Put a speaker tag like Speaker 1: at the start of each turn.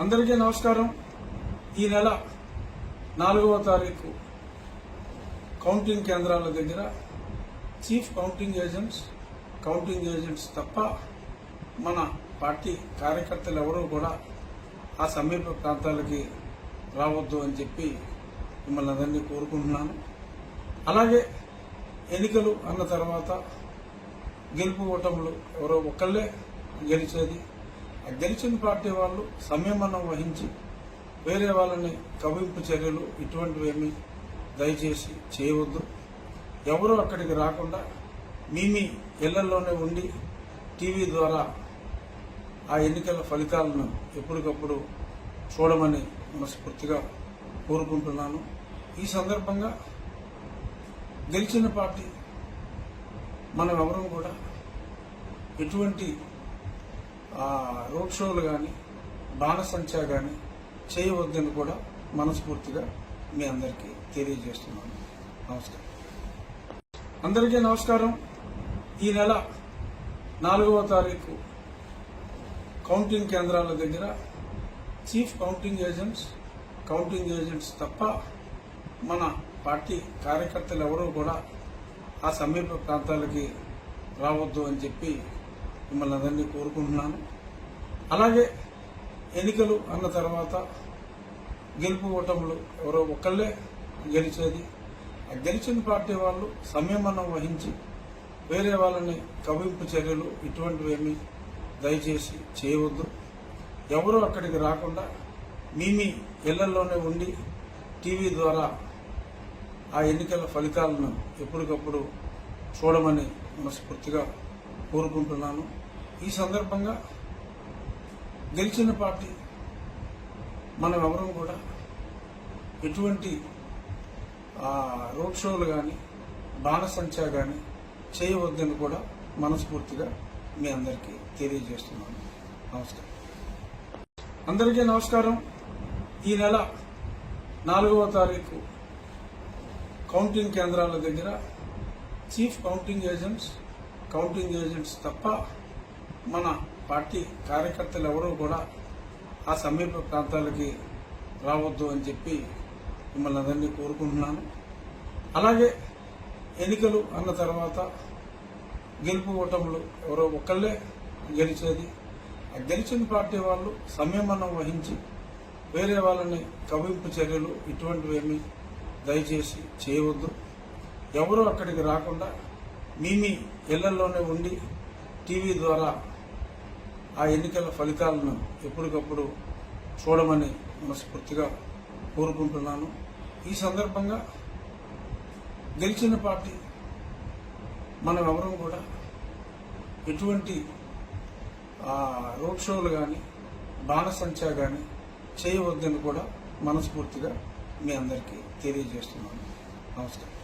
Speaker 1: అందరికీ నమస్కారం. ఈ నెల 4వ తారీఖు కౌంటింగ్ కేంద్రాల దగ్గర చీఫ్ కౌంటింగ్ ఏజెంట్స్ తప్ప మన పార్టీ కార్యకర్తలు ఎవరూ కూడా ఆ సమీప ప్రాంతాలకి రావద్దు అని చెప్పి మిమ్మల్ని అందరినీ కోరుకుంటున్నాను. అలాగే ఎన్నికలు అన్న తర్వాత గెలుపు ఓటములు ఎవరో ఒక్కళ్ళే గెలిచేది. గెలిచిన పార్టీ వాళ్ళు సంయమనం వహించి వేరే వాళ్ళని కవింపు చర్యలు ఇటువంటివేమీ దయచేసి చేయవద్దు. ఎవరూ అక్కడికి రాకుండా మీ ఇళ్లలోనే ఉండి టీవీ ద్వారా ఆ ఎన్నికల ఫలితాలను ఎప్పటికప్పుడు చూడమని మనస్ఫూర్తిగా కోరుకుంటున్నాను. ఈ సందర్భంగా గెలిచిన పార్టీ మనం ఎవరూ కూడా ఎటువంటి రోడ్ షోలు కానీ బాణసంచా కానీ చేయవద్దని కూడా మనస్ఫూర్తిగా మీ అందరికీ తెలియజేస్తున్నాను. నమస్కారం. అందరికీ నమస్కారం. ఈ నెల 4వ తారీఖు కౌంటింగ్ కేంద్రాల దగ్గర చీఫ్ కౌంటింగ్ ఏజెంట్స్ తప్ప మన పార్టీ కార్యకర్తలు ఎవరూ కూడా ఆ సమీప ప్రాంతాలకి రావద్దు అని చెప్పి మిమ్మల్ని అందరినీ కోరుకుంటున్నాను. అలాగే ఎన్నికలు అన్న తర్వాత గెలుపు ఓటములు ఎవరో ఒక్కళ్ళే గెలిచేది. గెలిచిన పార్టీ వాళ్ళు సంయమనం వహించి వేరే వాళ్ళని కవింపు చర్యలు ఇటువంటివేమీ దయచేసి చేయవద్దు. ఎవరూ అక్కడికి రాకుండా మీ ఇళ్లలోనే ఉండి టీవీ ద్వారా ఆ ఎన్నికల ఫలితాలను ఎప్పటికప్పుడు చూడమని మనస్ఫూర్తిగా కోరుకుంటున్నాను. ఈ సందర్భంగా గెలిచిన పార్టీ మనం ఎవరూ కూడా ఎటువంటి రోడ్ షోలు కానీ బాణసంచా కానీ చేయవద్దని కూడా మనస్ఫూర్తిగా మీ అందరికీ తెలియజేస్తున్నాను. నమస్కారం. అందరికీ నమస్కారం. ఈ నెల 4వ తారీఖు కౌంటింగ్ కేంద్రాల దగ్గర చీఫ్ కౌంటింగ్ ఏజెంట్స్ తప్ప మన పార్టీ కార్యకర్తలు ఎవరూ కూడా ఆ సమీప ప్రాంతాలకి రావద్దు అని చెప్పి మిమ్మల్ని అందరినీ కోరుకుంటున్నాను. అలాగే ఎన్నికలు అన్న తర్వాత గెలుపు ఓటములు ఎవరో ఒక్కళ్ళే గెలిచేది. గెలిచిన పార్టీ వాళ్ళు సంయమనం వహించి వేరే వాళ్ళని కవింపు చర్యలు ఇటువంటివేమీ దయచేసి చేయవద్దు. ఎవరూ అక్కడికి రాకుండా మీ ఇళ్లలోనే ఉండి టీవీ ద్వారా ఆ ఎన్నికల ఫలితాలను ఎప్పటికప్పుడు చూడమని మనస్ఫూర్తిగా కోరుకుంటున్నాను. ఈ సందర్భంగా గెలిచిన పార్టీ మనం ఎవరూ కూడా ఎటువంటి రోడ్ షోలు కానీ బాణసంచా కానీ చేయవద్దని కూడా మనస్ఫూర్తిగా మీ అందరికీ తెలియజేస్తున్నాను. నమస్కారం.